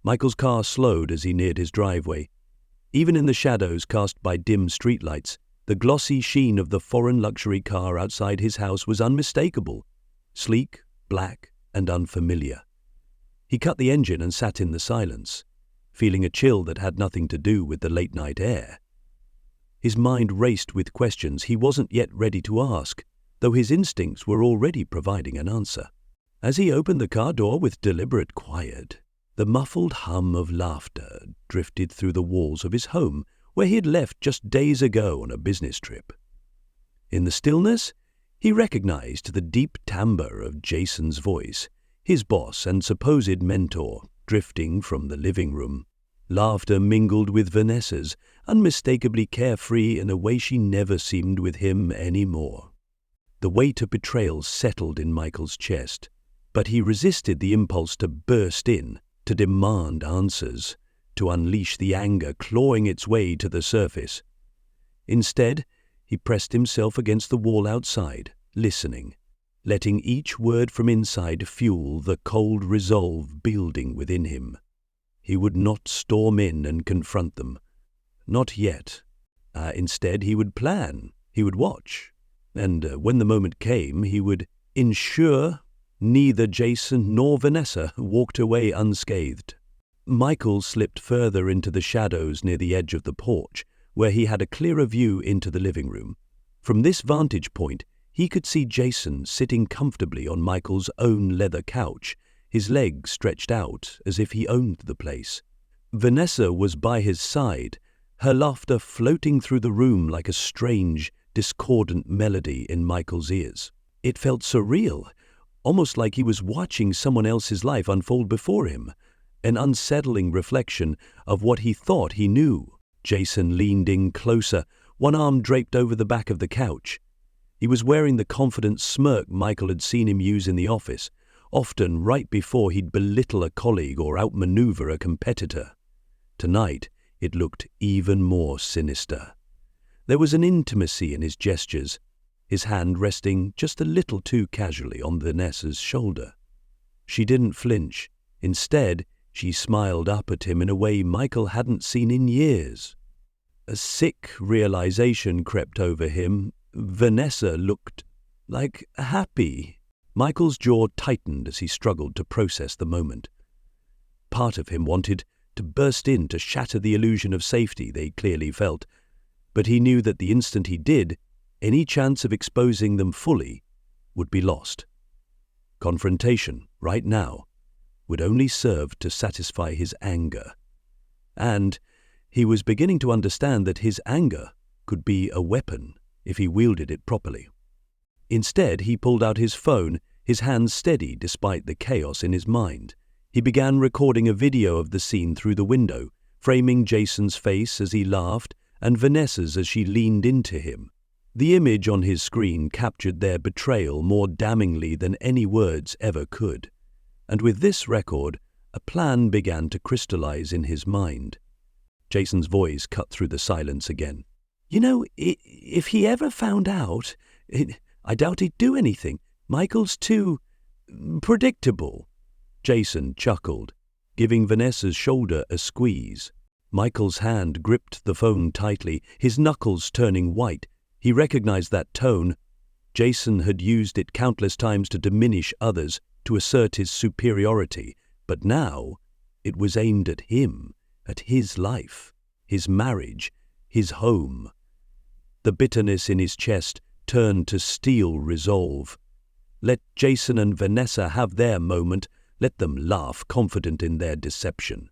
Michael's car slowed as he neared his driveway. Even in the shadows cast by dim streetlights, the glossy sheen of the foreign luxury car outside his house was unmistakable, sleek, black, and unfamiliar. He cut the engine and sat in the silence, feeling a chill that had nothing to do with the late-night air. His mind raced with questions he wasn't yet ready to ask, though his instincts were already providing an answer. As he opened the car door with deliberate quiet, the muffled hum of laughter drifted through the walls of his home, where he had left just days ago on a business trip. In the stillness, he recognized the deep timbre of Jason's voice, his boss and supposed mentor, drifting from the living room. Laughter mingled with Vanessa's, unmistakably carefree in a way she never seemed with him anymore. The weight of betrayal settled in Michael's chest, but he resisted the impulse to burst in, to demand answers, to unleash the anger clawing its way to the surface. Instead, he pressed himself against the wall outside, listening, letting each word from inside fuel the cold resolve building within him. He would not storm in and confront them. Not yet. Instead, he would plan, he would watch, and when the moment came, he would ensure neither Jason nor Vanessa walked away unscathed. Michael slipped further into the shadows near the edge of the porch, where he had a clearer view into the living room. From this vantage point, he could see Jason sitting comfortably on Michael's own leather couch, his legs stretched out as if he owned the place. Vanessa was by his side, her laughter floating through the room like a strange, discordant melody in Michael's ears. It felt surreal, almost like he was watching someone else's life unfold before him, an unsettling reflection of what he thought he knew. Jason leaned in closer, one arm draped over the back of the couch. He was wearing the confident smirk Michael had seen him use in the office, often right before he'd belittle a colleague or outmaneuver a competitor. Tonight, it looked even more sinister. There was an intimacy in his gestures, his hand resting just a little too casually on Vanessa's shoulder. She didn't flinch. Instead, she smiled up at him in a way Michael hadn't seen in years. A sick realization crept over him. Vanessa looked like happy. Michael's jaw tightened as he struggled to process the moment. Part of him wanted to burst in to shatter the illusion of safety they clearly felt, but he knew that the instant he did, any chance of exposing them fully would be lost. Confrontation, right now, would only serve to satisfy his anger. And he was beginning to understand that his anger could be a weapon if he wielded it properly. Instead, he pulled out his phone, his hands steady despite the chaos in his mind. He began recording a video of the scene through the window, framing Jason's face as he laughed and Vanessa's as she leaned into him. The image on his screen captured their betrayal more damningly than any words ever could. And with this record, a plan began to crystallize in his mind. Jason's voice cut through the silence again. You know, if he ever found out, I doubt he'd do anything. Michael's too predictable. Jason chuckled, giving Vanessa's shoulder a squeeze. Michael's hand gripped the phone tightly, his knuckles turning white. He recognized that tone. Jason had used it countless times to diminish others, to assert his superiority, but now it was aimed at him, at his life, his marriage, his home. The bitterness in his chest turned to steel resolve. Let Jason and Vanessa have their moment, let them laugh confident in their deception.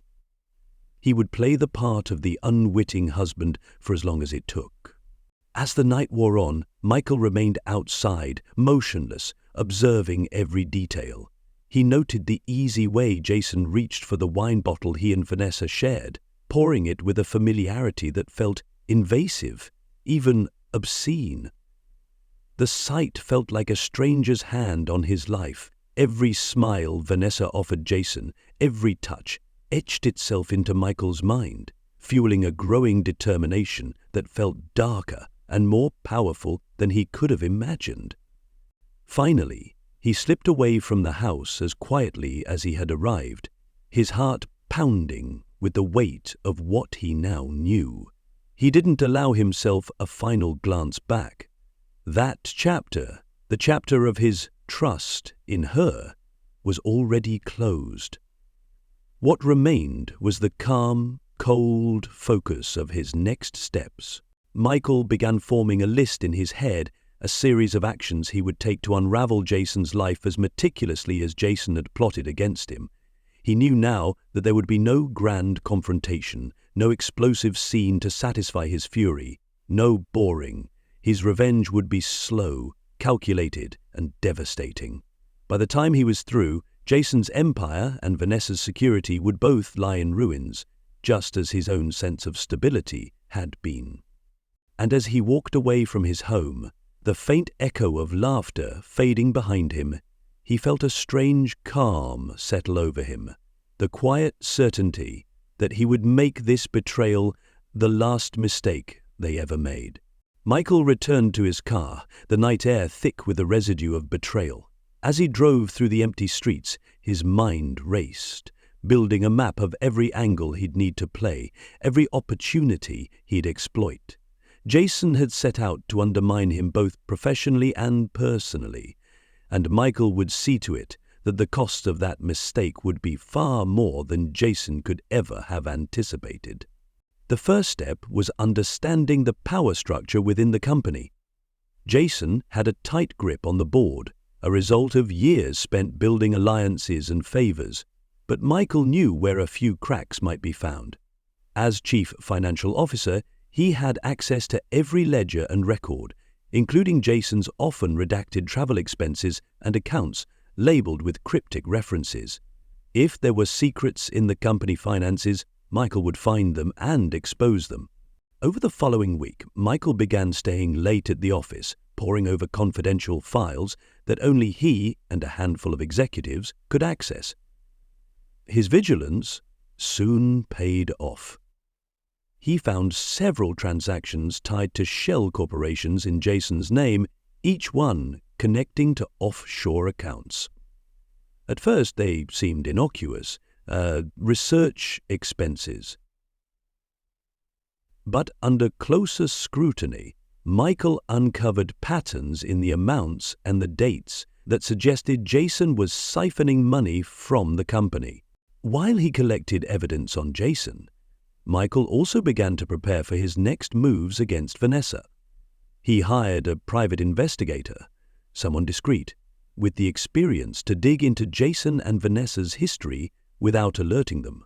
He would play the part of the unwitting husband for as long as it took. As the night wore on, Michael remained outside, motionless, observing every detail. He noted the easy way Jason reached for the wine bottle he and Vanessa shared, pouring it with a familiarity that felt invasive, even obscene. The sight felt like a stranger's hand on his life. Every smile Vanessa offered Jason, every touch, etched itself into Michael's mind, fueling a growing determination that felt darker and more powerful than he could have imagined. Finally, he slipped away from the house as quietly as he had arrived, his heart pounding with the weight of what he now knew. He didn't allow himself a final glance back. That chapter, the chapter of his trust in her, was already closed. What remained was the calm, cold focus of his next steps. Michael began forming a list in his head, a series of actions he would take to unravel Jason's life as meticulously as Jason had plotted against him. He knew now that there would be no grand confrontation, no explosive scene to satisfy his fury, no boring. His revenge would be slow, calculated, and devastating. By the time he was through, Jason's empire and Vanessa's security would both lie in ruins, just as his own sense of stability had been. And as he walked away from his home, the faint echo of laughter fading behind him, he felt a strange calm settle over him, the quiet certainty that he would make this betrayal the last mistake they ever made. Michael returned to his car, the night air thick with the residue of betrayal. As he drove through the empty streets, his mind raced, building a map of every angle he'd need to play, every opportunity he'd exploit. Jason had set out to undermine him both professionally and personally, and Michael would see to it that the cost of that mistake would be far more than Jason could ever have anticipated. The first step was understanding the power structure within the company. Jason had a tight grip on the board, a result of years spent building alliances and favors, but Michael knew where a few cracks might be found. As chief financial officer, he had access to every ledger and record, including Jason's often redacted travel expenses and accounts labeled with cryptic references. If there were secrets in the company finances, Michael would find them and expose them. Over the following week, Michael began staying late at the office, poring over confidential files that only he and a handful of executives could access. His vigilance soon paid off. He found several transactions tied to shell corporations in Jason's name, each one connecting to offshore accounts. At first they seemed innocuous, research expenses. But under closer scrutiny, Michael uncovered patterns in the amounts and the dates that suggested Jason was siphoning money from the company. While he collected evidence on Jason, Michael also began to prepare for his next moves against Vanessa. He hired a private investigator, someone discreet, with the experience to dig into Jason and Vanessa's history without alerting them.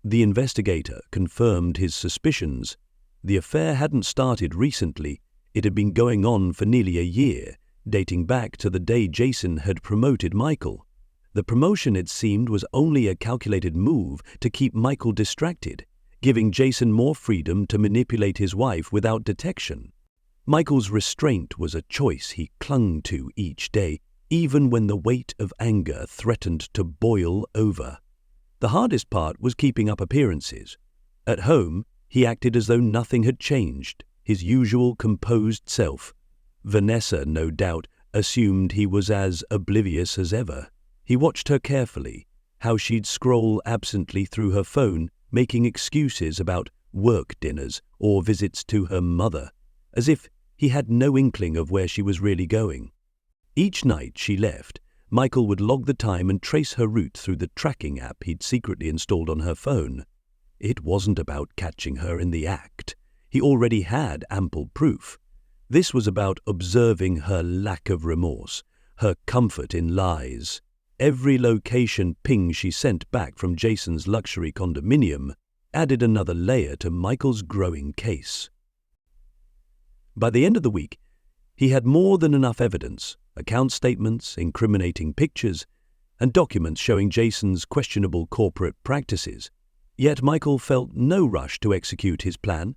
The investigator confirmed his suspicions. The affair hadn't started recently. It had been going on for nearly a year, dating back to the day Jason had promoted Michael. The promotion, it seemed, was only a calculated move to keep Michael distracted, giving Jason more freedom to manipulate his wife without detection. Michael's restraint was a choice he clung to each day, even when the weight of anger threatened to boil over. The hardest part was keeping up appearances. At home, he acted as though nothing had changed, his usual composed self. Vanessa, no doubt, assumed he was as oblivious as ever. He watched her carefully, how she'd scroll absently through her phone, making excuses about work dinners or visits to her mother, as if he had no inkling of where she was really going. Each night she left, Michael would log the time and trace her route through the tracking app he'd secretly installed on her phone. It wasn't about catching her in the act. He already had ample proof. This was about observing her lack of remorse, her comfort in lies. Every location ping she sent back from Jason's luxury condominium added another layer to Michael's growing case. By the end of the week, he had more than enough evidence, account statements, incriminating pictures, and documents showing Jason's questionable corporate practices. Yet Michael felt no rush to execute his plan.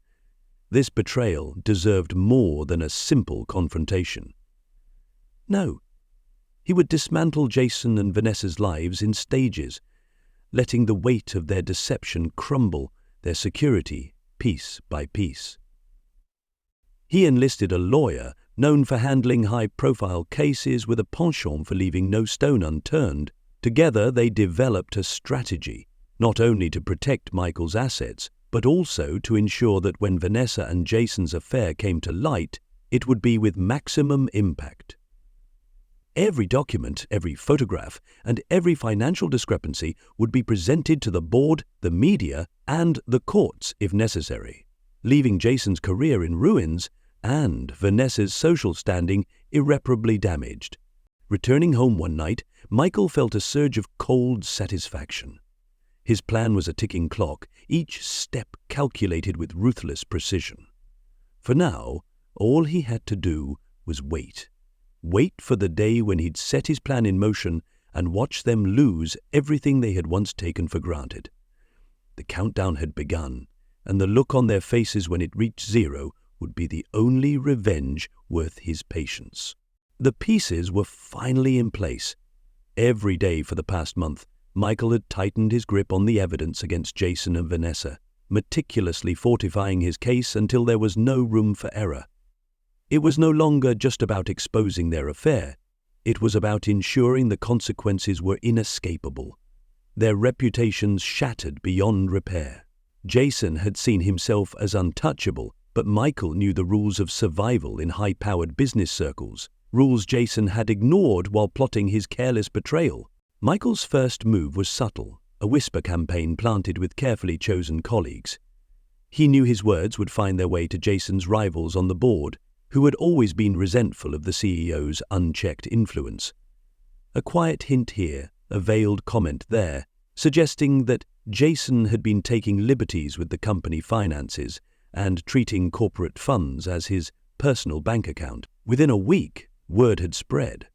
This betrayal deserved more than a simple confrontation. No. He would dismantle Jason and Vanessa's lives in stages, letting the weight of their deception crumble their security piece by piece. He enlisted a lawyer known for handling high-profile cases with a penchant for leaving no stone unturned. Together they developed a strategy, not only to protect Michael's assets, but also to ensure that when Vanessa and Jason's affair came to light, it would be with maximum impact. Every document, every photograph, and every financial discrepancy would be presented to the board, the media, and the courts if necessary, leaving Jason's career in ruins and Vanessa's social standing irreparably damaged. Returning home one night, Michael felt a surge of cold satisfaction. His plan was a ticking clock, each step calculated with ruthless precision. For now, all he had to do was wait. Wait for the day when he'd set his plan in motion and watch them lose everything they had once taken for granted. The countdown had begun, and the look on their faces when it reached zero would be the only revenge worth his patience. The pieces were finally in place. Every day for the past month, Michael had tightened his grip on the evidence against Jason and Vanessa, meticulously fortifying his case until there was no room for error. It was no longer just about exposing their affair. It was about ensuring the consequences were inescapable, their reputations shattered beyond repair. Jason had seen himself as untouchable, but Michael knew the rules of survival in high-powered business circles, rules Jason had ignored while plotting his careless betrayal. Michael's first move was subtle, a whisper campaign planted with carefully chosen colleagues. He knew his words would find their way to Jason's rivals on the board, who had always been resentful of the CEO's unchecked influence. A quiet hint here, a veiled comment there, suggesting that Jason had been taking liberties with the company finances and treating corporate funds as his personal bank account. Within a week, word had spread.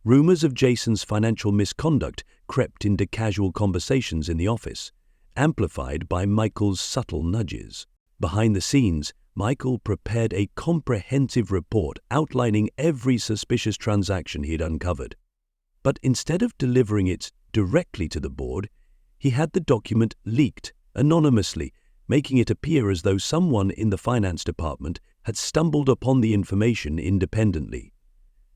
Rumors of Jason's financial misconduct crept into casual conversations in the office, amplified by Michael's subtle nudges. Behind the scenes, Michael prepared a comprehensive report outlining every suspicious transaction he had uncovered. But instead of delivering it directly to the board, he had the document leaked anonymously, making it appear as though someone in the finance department had stumbled upon the information independently.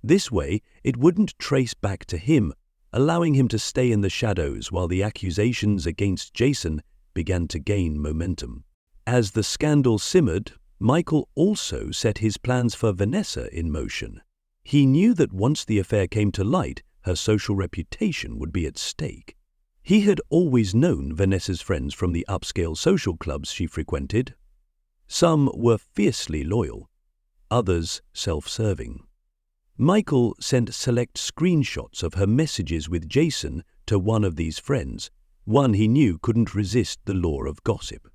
This way, it wouldn't trace back to him, allowing him to stay in the shadows while the accusations against Jason began to gain momentum. As the scandal simmered, Michael also set his plans for Vanessa in motion. He knew that once the affair came to light, her social reputation would be at stake. He had always known Vanessa's friends from the upscale social clubs she frequented. Some were fiercely loyal, others self-serving. Michael sent select screenshots of her messages with Jason to one of these friends, one he knew couldn't resist the lure of gossip.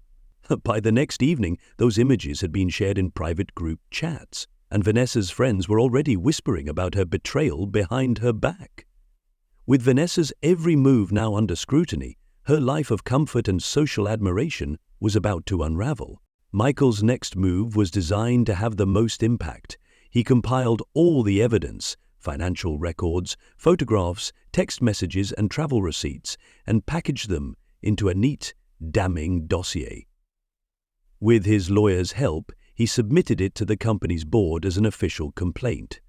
By the next evening, those images had been shared in private group chats, and Vanessa's friends were already whispering about her betrayal behind her back. With Vanessa's every move now under scrutiny, her life of comfort and social admiration was about to unravel. Michael's next move was designed to have the most impact. He compiled all the evidence, financial records, photographs, text messages, and travel receipts, and packaged them into a neat, damning dossier. With his lawyer's help, he submitted it to the company's board as an official complaint.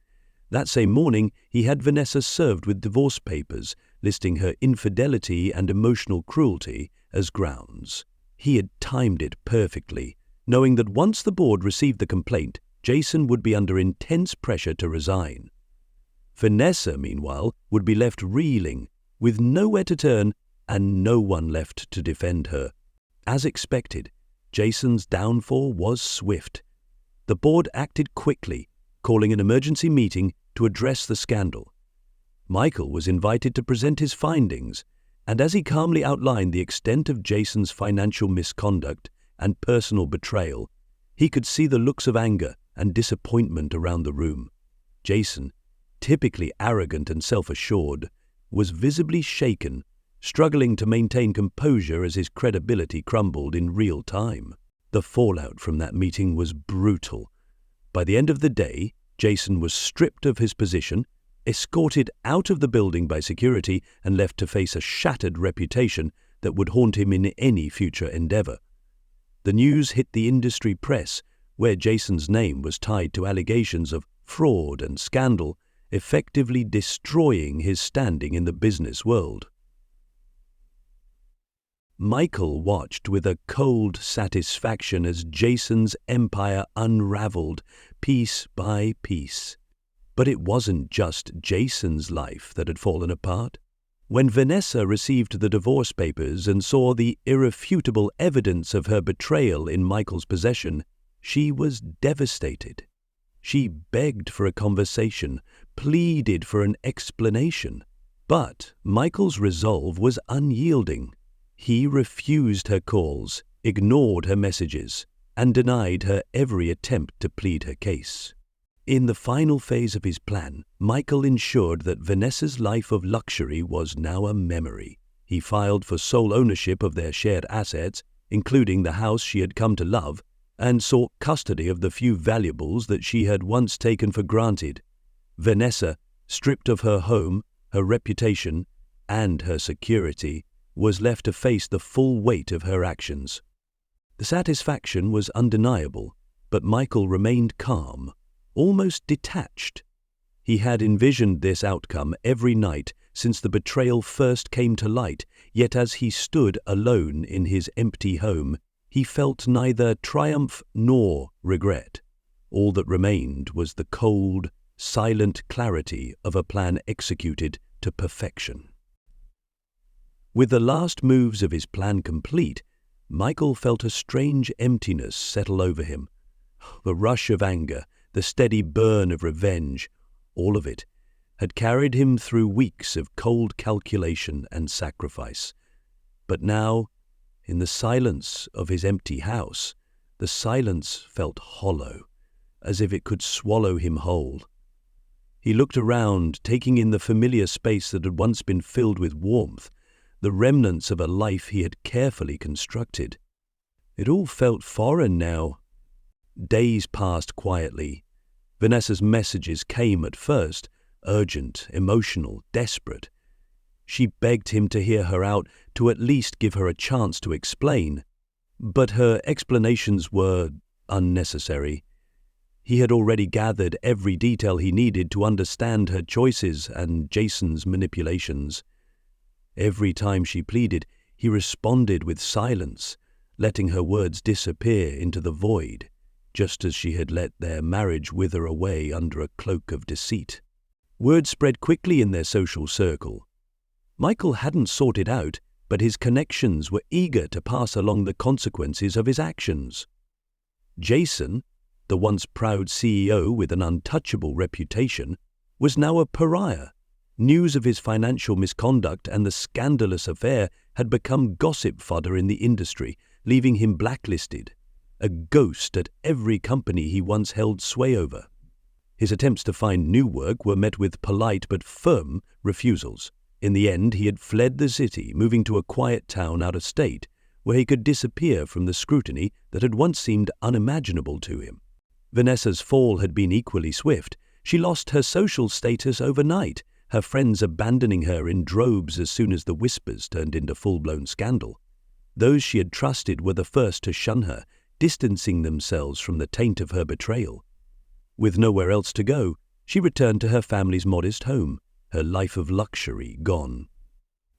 That same morning, he had Vanessa served with divorce papers listing her infidelity and emotional cruelty as grounds. He had timed it perfectly, knowing that once the board received the complaint, Jason would be under intense pressure to resign. Vanessa, meanwhile, would be left reeling, with nowhere to turn and no one left to defend her. As expected, Jason's downfall was swift. The board acted quickly, calling an emergency meeting to address the scandal. Michael was invited to present his findings, and as he calmly outlined the extent of Jason's financial misconduct and personal betrayal, he could see the looks of anger and disappointment around the room. Jason, typically arrogant and self-assured, was visibly shaken, struggling to maintain composure as his credibility crumbled in real time. The fallout from that meeting was brutal. By the end of the day, Jason was stripped of his position, escorted out of the building by security, and left to face a shattered reputation that would haunt him in any future endeavor. The news hit the industry press, where Jason's name was tied to allegations of fraud and scandal, effectively destroying his standing in the business world. Michael watched with a cold satisfaction as Jason's empire unraveled piece by piece. But it wasn't just Jason's life that had fallen apart. When Vanessa received the divorce papers and saw the irrefutable evidence of her betrayal in Michael's possession, she was devastated. She begged for a conversation, pleaded for an explanation. But Michael's resolve was unyielding. He refused her calls, ignored her messages, and denied her every attempt to plead her case. In the final phase of his plan, Michael ensured that Vanessa's life of luxury was now a memory. He filed for sole ownership of their shared assets, including the house she had come to love, and sought custody of the few valuables that she had once taken for granted. Vanessa, stripped of her home, her reputation, and her security, was left to face the full weight of her actions. The satisfaction was undeniable, but Michael remained calm, almost detached. He had envisioned this outcome every night since the betrayal first came to light, yet as he stood alone in his empty home, he felt neither triumph nor regret. All that remained was the cold, silent clarity of a plan executed to perfection. With the last moves of his plan complete, Michael felt a strange emptiness settle over him. The rush of anger, the steady burn of revenge, all of it, had carried him through weeks of cold calculation and sacrifice. But now, in the silence of his empty house, the silence felt hollow, as if it could swallow him whole. He looked around, taking in the familiar space that had once been filled with warmth, the remnants of a life he had carefully constructed. It all felt foreign now. Days passed quietly. Vanessa's messages came at first, urgent, emotional, desperate. She begged him to hear her out, to at least give her a chance to explain. But her explanations were unnecessary. He had already gathered every detail he needed to understand her choices and Jason's manipulations. Every time she pleaded, he responded with silence, letting her words disappear into the void, just as she had let their marriage wither away under a cloak of deceit. Word spread quickly in their social circle. Michael hadn't sought it out, but his connections were eager to pass along the consequences of his actions. Jason, the once proud CEO with an untouchable reputation, was now a pariah. News of his financial misconduct and the scandalous affair had become gossip fodder in the industry, leaving him blacklisted, a ghost at every company he once held sway over. His attempts to find new work were met with polite but firm refusals. In the end, he had fled the city, moving to a quiet town out of state, where he could disappear from the scrutiny that had once seemed unimaginable to him. Vanessa's fall had been equally swift. She lost her social status overnight, her friends abandoning her in droves as soon as the whispers turned into full-blown scandal. Those she had trusted were the first to shun her, distancing themselves from the taint of her betrayal. With nowhere else to go, she returned to her family's modest home, her life of luxury gone.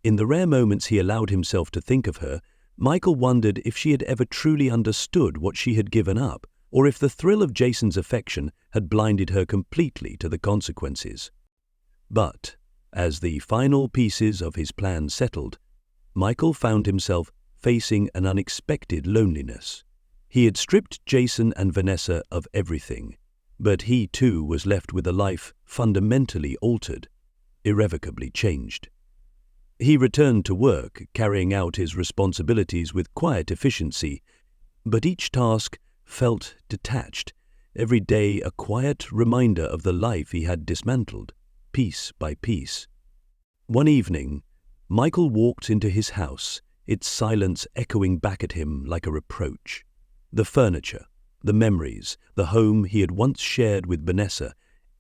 In the rare moments he allowed himself to think of her, Michael wondered if she had ever truly understood what she had given up, or if the thrill of Jason's affection had blinded her completely to the consequences. But, as the final pieces of his plan settled, Michael found himself facing an unexpected loneliness. He had stripped Jason and Vanessa of everything, but he too was left with a life fundamentally altered, irrevocably changed. He returned to work, carrying out his responsibilities with quiet efficiency, but each task felt detached, every day a quiet reminder of the life he had dismantled, piece by piece. One evening, Michael walked into his house, its silence echoing back at him like a reproach. The furniture, the memories, the home he had once shared with Vanessa,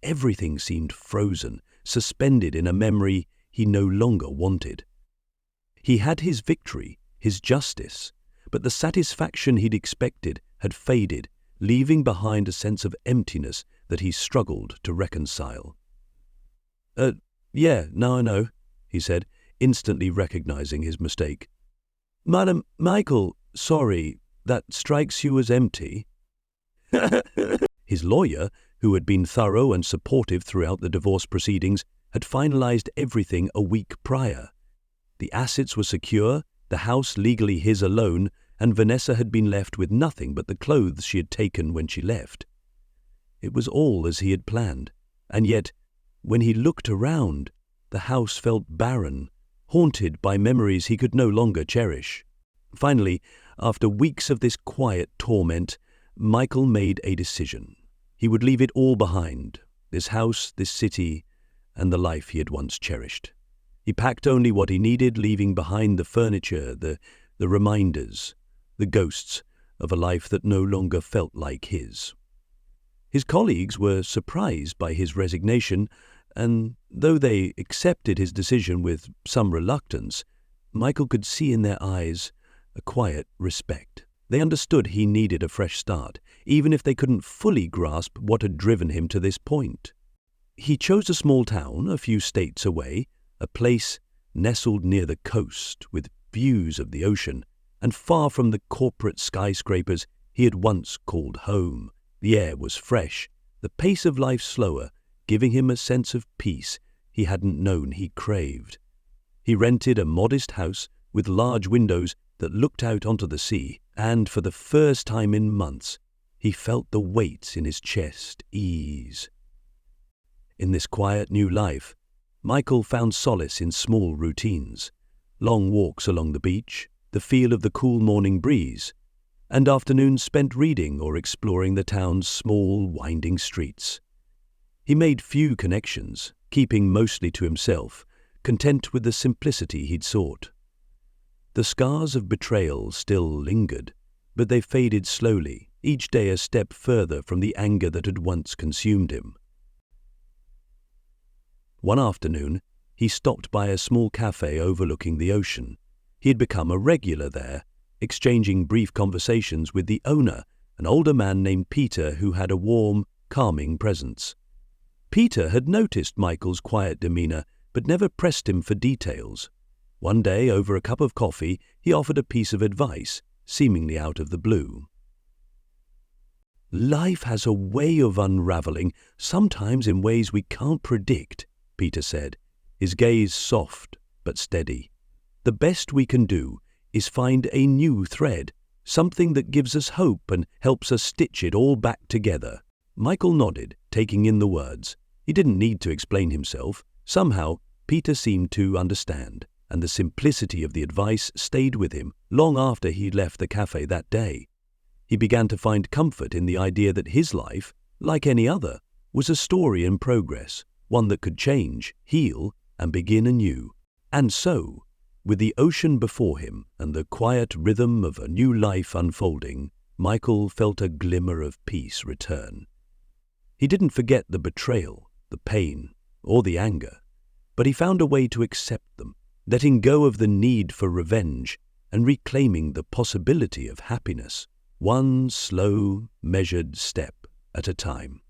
everything seemed frozen, suspended in a memory he no longer wanted. He had his victory, his justice, but the satisfaction he'd expected had faded, leaving behind a sense of emptiness that he struggled to reconcile. Yeah, now I know," he said, instantly recognizing his mistake. "Madam Michael, sorry, that strikes you as empty." His lawyer, who had been thorough and supportive throughout the divorce proceedings, had finalized everything a week prior. The assets were secure, the house legally his alone, and Vanessa had been left with nothing but the clothes she had taken when she left. It was all as he had planned, and yet, when he looked around, the house felt barren, haunted by memories he could no longer cherish. Finally, after weeks of this quiet torment, Michael made a decision. He would leave it all behind, this house, this city, and the life he had once cherished. He packed only what he needed, leaving behind the furniture, the reminders, the ghosts of a life that no longer felt like his. His colleagues were surprised by his resignation, and though they accepted his decision with some reluctance, Michael could see in their eyes a quiet respect. They understood he needed a fresh start, even if they couldn't fully grasp what had driven him to this point. He chose a small town a few states away, a place nestled near the coast with views of the ocean, and far from the corporate skyscrapers he had once called home. The air was fresh, the pace of life slower, giving him a sense of peace he hadn't known he craved. He rented a modest house with large windows that looked out onto the sea, and for the first time in months, he felt the weight in his chest ease. In this quiet new life, Michael found solace in small routines, long walks along the beach, the feel of the cool morning breeze, and afternoons spent reading or exploring the town's small, winding streets. He made few connections, keeping mostly to himself, content with the simplicity he'd sought. The scars of betrayal still lingered, but they faded slowly, each day a step further from the anger that had once consumed him. One afternoon, he stopped by a small cafe overlooking the ocean. He had become a regular there, exchanging brief conversations with the owner, an older man named Peter who had a warm, calming presence. Peter had noticed Michael's quiet demeanor, but never pressed him for details. One day, over a cup of coffee, he offered a piece of advice, seemingly out of the blue. "Life has a way of unraveling, sometimes in ways we can't predict," Peter said, his gaze soft but steady. "The best we can do is find a new thread, something that gives us hope and helps us stitch it all back together." Michael nodded, taking in the words. He didn't need to explain himself. Somehow, Peter seemed to understand, and the simplicity of the advice stayed with him long after he'd left the cafe that day. He began to find comfort in the idea that his life, like any other, was a story in progress, one that could change, heal, and begin anew. And so, with the ocean before him and the quiet rhythm of a new life unfolding, Michael felt a glimmer of peace return. He didn't forget the betrayal, the pain, or the anger, but he found a way to accept them, letting go of the need for revenge and reclaiming the possibility of happiness, one slow, measured step at a time.